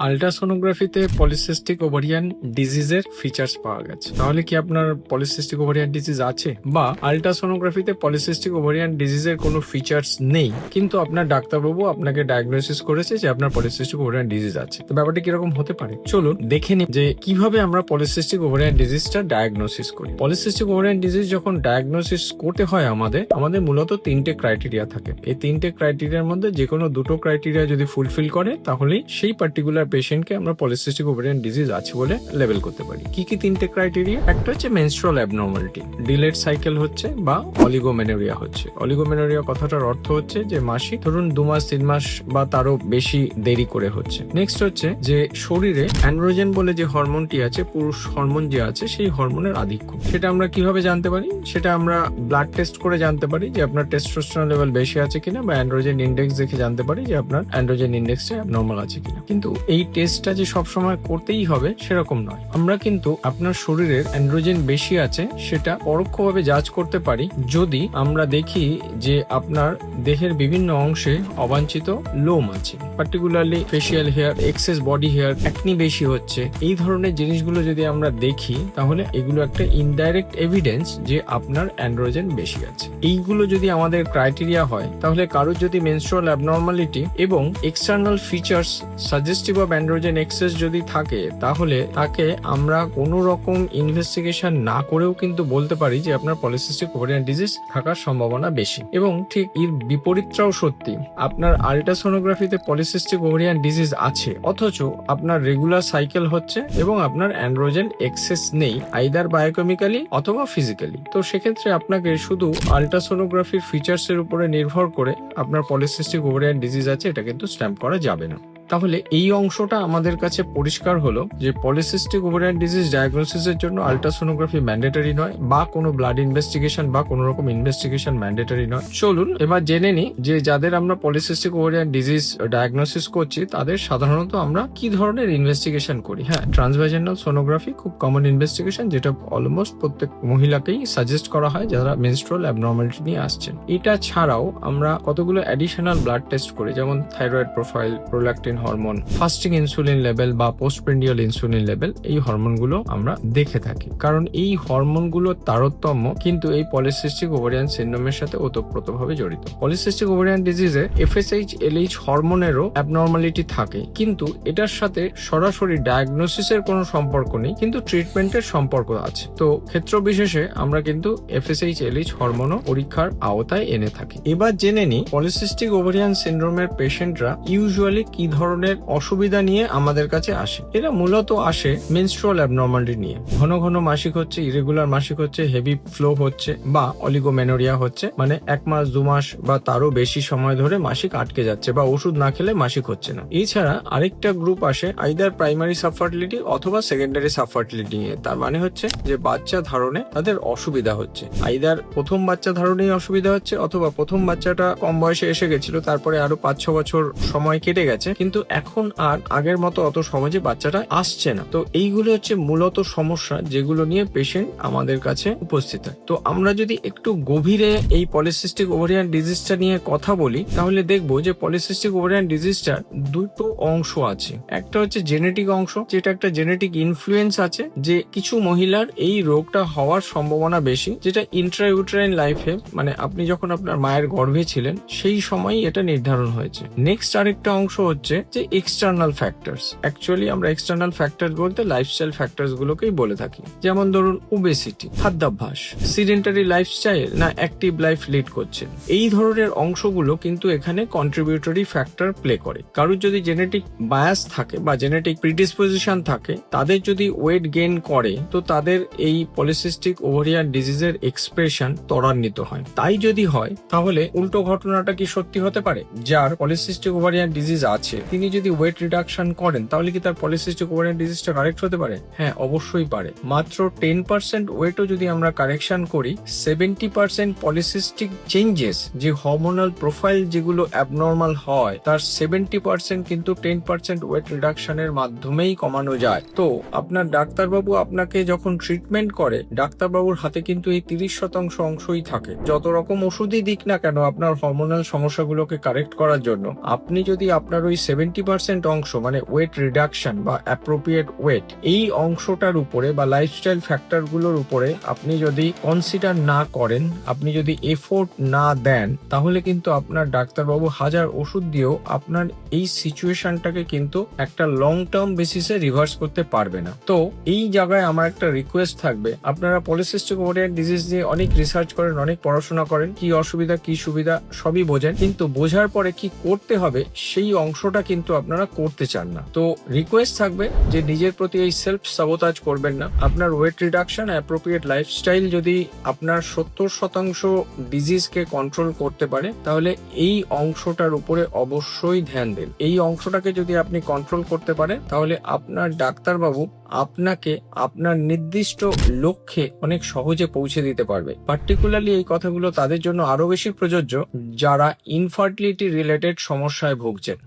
আল্ট্রাসোনোগ্রাফিতে polycystic ovarian ডিজিজের features পাওয়া গেছে। তাহলে কি আপনার পলিসিস্টিক ওভারিয়ান ডিজিজ আছে, বা আল্ট্রাসোনোগ্রাফিতে পলিসিস্টিক ওভারিয়ান ডিজিজের কোনো ফিচার্স নেই কিন্তু আপনার ডাক্তারবাবু আপনাকে ডায়াগনোসিস করেছে যে আপনার পলিসিস্টিক ওভারিয়ান ডিজিজ আছে? তো ব্যাপারটা কিরকম হতে পারে, চলুন দেখে নিই যে কিভাবে আমরা পলিসিস্টিক ওভারিয়ান ডিজিজটা ডায়াগনোসিস করি। পলিসিস্টিক ওভারিয়ান ডিজিজ যখন ডায়াগনোসিস করতে হয় আমাদের মূলত তিনটে ক্রাইটেরিয়া থাকে। এই তিনটে ক্রাইটেরিয়ার মধ্যে যে কোনো দুটো ক্রাইটেরিয়া যদি ফুলফিল করে তাহলেই সেই পার্টিকুলার পেশেন্টকে আমরা পলিসিস্টিক ওভারিয়ান ডিজিজ আছে বলে লেবেল করতে পারি। কি কি তিনটে ক্রাইটেরিয়া? একটা হচ্ছে মেনস্ট্রুয়াল অ্যাবনর্মালিটি, ডিলেড সাইকেল হচ্ছে, বা অলিগোমেনোরিয়া হচ্ছে। অলিগোমেনোরিয়া কথাটার অর্থ হচ্ছে যে মাসিক ধরুন 2 মাস 3 মাস বা তারও বেশি দেরি করে হচ্ছে। নেক্সট হচ্ছে যে শরীরে অ্যান্ড্রোজেন বলে যে হরমোনটি আছে, পুরুষ হরমোন যে আছে, সেই হরমোনের আধিক্য। সেটা আমরা কিভাবে জানতে পারি? সেটা আমরা ব্লাড টেস্ট করে জানতে পারি যে আপনার টেস্টোস্টেরন লেভেল বেশি আছে কিনা, বা অ্যান্ড্রোজেন ইনডেক্স দেখে জানতে পারি যে আপনার অ্যান্ড্রোজেন ইনডেক্সটা অ্যাবনর্মাল আছে কিনা। কিন্তু এই টেস্টটা যে সবসময় করতেই হবে সেরকম নয়। আমরা কিন্তু আপনার শরীরের অ্যান্ড্রোজেন বেশি আছে সেটা পরোক্ষভাবে জাজ করতে পারি যদি আমরা দেখি যে আপনার দেহের বিভিন্ন অংশে অবাঞ্ছিত লোম আছে, particularly facial hair, excess body hair, acne বেশি হচ্ছে। এই ধরনের জিনিসগুলো যদি আমরা দেখি তাহলে এগুলো একটা ইনডাইরেক্ট এভিডেন্স যে আপনার অ্যান্ড্রোজেন বেশি আছে। এইগুলো যদি আমাদের ক্রাইটেরিয়া হয় তাহলে কারোর যদি মেনস্ট্রুয়াল অ্যাবনর্মালিটি এবং external features suggestive of androgen excess যদি থাকে তাহলে তাকে আমরা কোনো রকম ইনভেস্টিগেশন না করেও কিন্তু বলতে পারি যে আপনার পলিসিস্টিক ওভারিয়ান ডিজিজ থাকার সম্ভাবনা বেশি। এবং ঠিক এর বিপরীতটাও সত্যি। আপনার আল্ট্রাসোনোগ্রাফিতে পলিসিস্টিক ওভারিয়ান ডিজিজ আছে অথচ আপনার রেগুলার সাইকেল হচ্ছে এবং আপনার অ্যান্ড্রোজেন এক্সেস নেই, আইদার বায়োকেমিক্যালি অথবা ফিজিক্যালি। তো সেক্ষেত্রে আপনাকে শুধু আল্ট্রাসোনোগ্রাফির ফিচার্স এর উপরে নির্ভর করে আপনার পলিসিস্টিক ওভারিয়ান ডিজিজ আছে এটা কিন্তু স্ট্যাম্প করা যাবে না। তাহলে এই অংশটা আমাদের কাছে পরিষ্কার হলো যে পলিসিস্টিক ওভারিয়ান ডিজিজ ডায়াগনোসিসের জন্য আল্ট্রাসোনোগ্রাফি ম্যান্ডেটরি নয়, বা কোনো ব্লাড ইনভেস্টিগেশন বা কোনো রকম ইনভেস্টিগেশন ম্যান্ডেটরি নয়। চলুন এবার জেনে নিই যে যাদের আমরা পলিসিস্টিক ওভারিয়ান ডিজিজ ডায়াগনোসিস করছি তাদের সাধারণত আমরা কি ধরনের ইনভেস্টিগেশন করি। হ্যাঁ, ট্রান্সভাজিনাল সোনোগ্রাফি খুব কমন ইনভেস্টিগেশন, যেটা অলমোস্ট প্রত্যেক মহিলাকেই সাজেস্ট করা হয় যারা মেনস্ট্রুয়াল অ্যাবনর্মালিটি নিয়ে আসছেন। এটা ছাড়াও আমরা কতগুলো অ্যাডিশনাল ব্লাড টেস্ট করি, যেমন thyroid profile, prolactin hormone, fasting insulin level বা পোস্টপ্রেন্ডিয়াল ইনসুলিন লেভেল। এই হরমোনগুলো আমরা দেখে থাকি কারণ এই হরমোনগুলোর তারতম্য কিন্তু এই পলিসিস্টিক ওভারিয়ান সিনড্রোমের সাথে ওতপ্রোতভাবে জড়িত। পলিসিস্টিক ওভারিয়ান ডিজিজে FSH LH হরমোনেরও অ্যাবনর্মালিটি থাকে, কিন্তু এটার সাথে সরাসরি ডায়াগনোসিসের কোনো সম্পর্ক নেই, কিন্তু ট্রিটমেন্টের সম্পর্ক আছে। তো ক্ষেত্র বিশেষে আমরা কিন্তু FSH LH হরমোনও পরীক্ষার আওতায় এনে থাকি। এবার জেনে নিই পলিসিস্টিক ওভারিয়ান সিনড্রোমের পেশেন্টরা ইউজুয়ালি কি ধরনের অসুবিধা নিয়ে আমাদের কাছে আসে। এরা মূলত আসে মেনস্ট্রুয়াল অ্যাবনর্মালিটি নিয়ে। ঘন ঘন মাসিক হচ্ছে, ইরেগুলার মাসিক হচ্ছে, হেভি ফ্লো হচ্ছে, বা অলিগোমেনোরিয়া হচ্ছে, মানে 1 মাস 2 মাস বা তারও বেশি সময় ধরে মাসিক আটকে যাচ্ছে বা ওষুধ না খেলে মাসিক হচ্ছে না। এছাড়া আরেকটা গ্রুপ আসে আইদার প্রাইমারি সাবফার্টিলিটি অথবা সেকেন্ডারি সাবফার্টিলিটি নিয়ে। তার মানে হচ্ছে যে বাচ্চা ধারণে তাদের অসুবিধা হচ্ছে, আইদার প্রথম বাচ্চা ধারণেই অসুবিধা হচ্ছে অথবা প্রথম বাচ্চাটা কম বয়সে এসে গেছিল, তারপরে আরো 5-6 বছর সময় কেটে গেছে, কিন্তু এখন আর আগের মতো অত সহজে বাচ্চাটা আসছে না। তো এইগুলো হচ্ছে মূলত সমস্যা যেগুলো নিয়ে পেশেন্ট আমাদের কাছে উপস্থিত হয়। তো আমরা যদি একটু গভীরে এই পলিসিস্টিক ওভারিয়ান ডিজিজটা নিয়ে কথা বলি তাহলে দেখবো যে পলিসিস্টিক ওভারিয়ান ডিজিজটার দুটো অংশ আছে। একটা হচ্ছে জেনেটিক অংশ, যেটা একটা জেনেটিক ইনফ্লুয়েন্স আছে যে কিছু মহিলার এই রোগটা হওয়ার সম্ভাবনা বেশি, যেটা ইন্ট্রাইউটেরাইন লাইফে, মানে আপনি যখন আপনার মায়ের গর্ভে ছিলেন সেই সময়ই এটা নির্ধারণ হয়েছে। নেক্সট আরেকটা অংশ হচ্ছে যে এক্সটার্নাল ফ্যাক্টরস। অ্যাকচুয়ালি আমরা এক্সটার্নাল ফ্যাক্টরস বলতে লাইফস্টাইল ফ্যাক্টরস গুলোকেই বলে থাকি, যেমন ধরুন ওবেসিটি, খাদ্যাভ্যাস, সিডেন্টারি লাইফস্টাইল না অ্যাক্টিভ লাইফ লিড করছে। এই ধরনের অংশগুলো কিন্তু এখানে কন্ট্রিবিউটরি ফ্যাক্টর প্লে করে। কারোর যদি জেনেটিক বায়াস থাকে বা জেনেটিক প্রিডিসপোজিশন থাকে, তাদের যদি ওয়েট গেইন করে তো তাদের এই পলিসিস্টিক ওভারিয়ান ডিজিজের এক্সপ্রেশন ত্বরান্বিত হয়। তাই যদি হয় তাহলে উল্টো ঘটনাটা কি সত্যি হতে পারে? যার পলিসিস্টিক ওভারিয়ান ডিজিজ আছে তিনি যদি ওয়েট রিডাকশন করেন তাহলে কি তার পলিসিস্টিক ওভারিয়ান ডিজিজটা কারেক্ট হতে পারে? হ্যাঁ, অবশ্যই পারে। মাত্র 10% ওয়েটও যদি আমরা কারেকশন করি, 70% পলিসিস্টিক চেঞ্জেস, যে হরমোনাল প্রোফাইল যেগুলো অ্যাবনর্মাল হয়, তার 70% কিন্তু 10% ওয়েট রিডাকশনের মাধ্যমেই কমানো যায়। তো আপনার ডাক্তারবাবু আপনাকে যখন ট্রিটমেন্ট করে, ডাক্তারবাবুর হাতে কিন্তু এই 30% অংশই থাকে। যত রকম ওষুধই দিক না কেন আপনার হরমোনাল সমস্যাগুলোকে কারেক্ট করার জন্য, আপনি যদি আপনার ওই 70% অংশ মানে ওয়েট রিডাকশন বা অ্যাপ্রোপ্রিয়েট ওয়েট, এই অংশটার উপরে বা লাইফস্টাইল ফ্যাক্টরগুলোর উপরে আপনি যদি কনসিডার না করেন, আপনি যদি এফোর্ট না দেন, তাহলে কিন্তু আপনার ডাক্তারবাবু হাজার ওষুধ দিয়েও আপনার এই সিচুয়েশনটাকে কিন্তু একটা লং টার্ম বেসিসে রিভার্স করতে পারবে না। তো এই জায়গায় আমার একটা রিকোয়েস্ট থাকবে, আপনারা পলিসিস্টিক ওভারিয়ান ডিজিজ নিয়ে অনেক রিসার্চ করেন, অনেক পড়াশোনা করেন, কি অসুবিধা কি সুবিধা সবই বোঝেন, কিন্তু বোঝার পরে কি করতে হবে সেই অংশটা কিন্তু আপনারা করতে চান না। তো রিকোয়েস্ট থাকবে যে নিজের প্রতি এই সেলফ সাবোটাজ করবেন না। আপনার ওয়েট রিডাকশন, অ্যাপ্রোপ্রিয়েট লাইফস্টাইল যদি আপনার 70% ডিজিজকে কন্ট্রোল করতে পারে, তাহলে এই অংশটার উপরে অবশ্যই ধ্যান দিন। এই অংশটাকে যদি আপনি কন্ট্রোল করতে পারেন, তাহলে আপনার ডাক্তারবাবু আপনাকে আপনার নির্দিষ্ট লক্ষ্যে অনেক সহজে পৌঁছে দিতে পারবে। পার্টিকুলারলি এই কথাগুলো তাদের জন্য আরো বেশি প্রযোজ্য যারা ইনফার্টিলিটি রিলেটেড সমস্যায় ভুগছেন।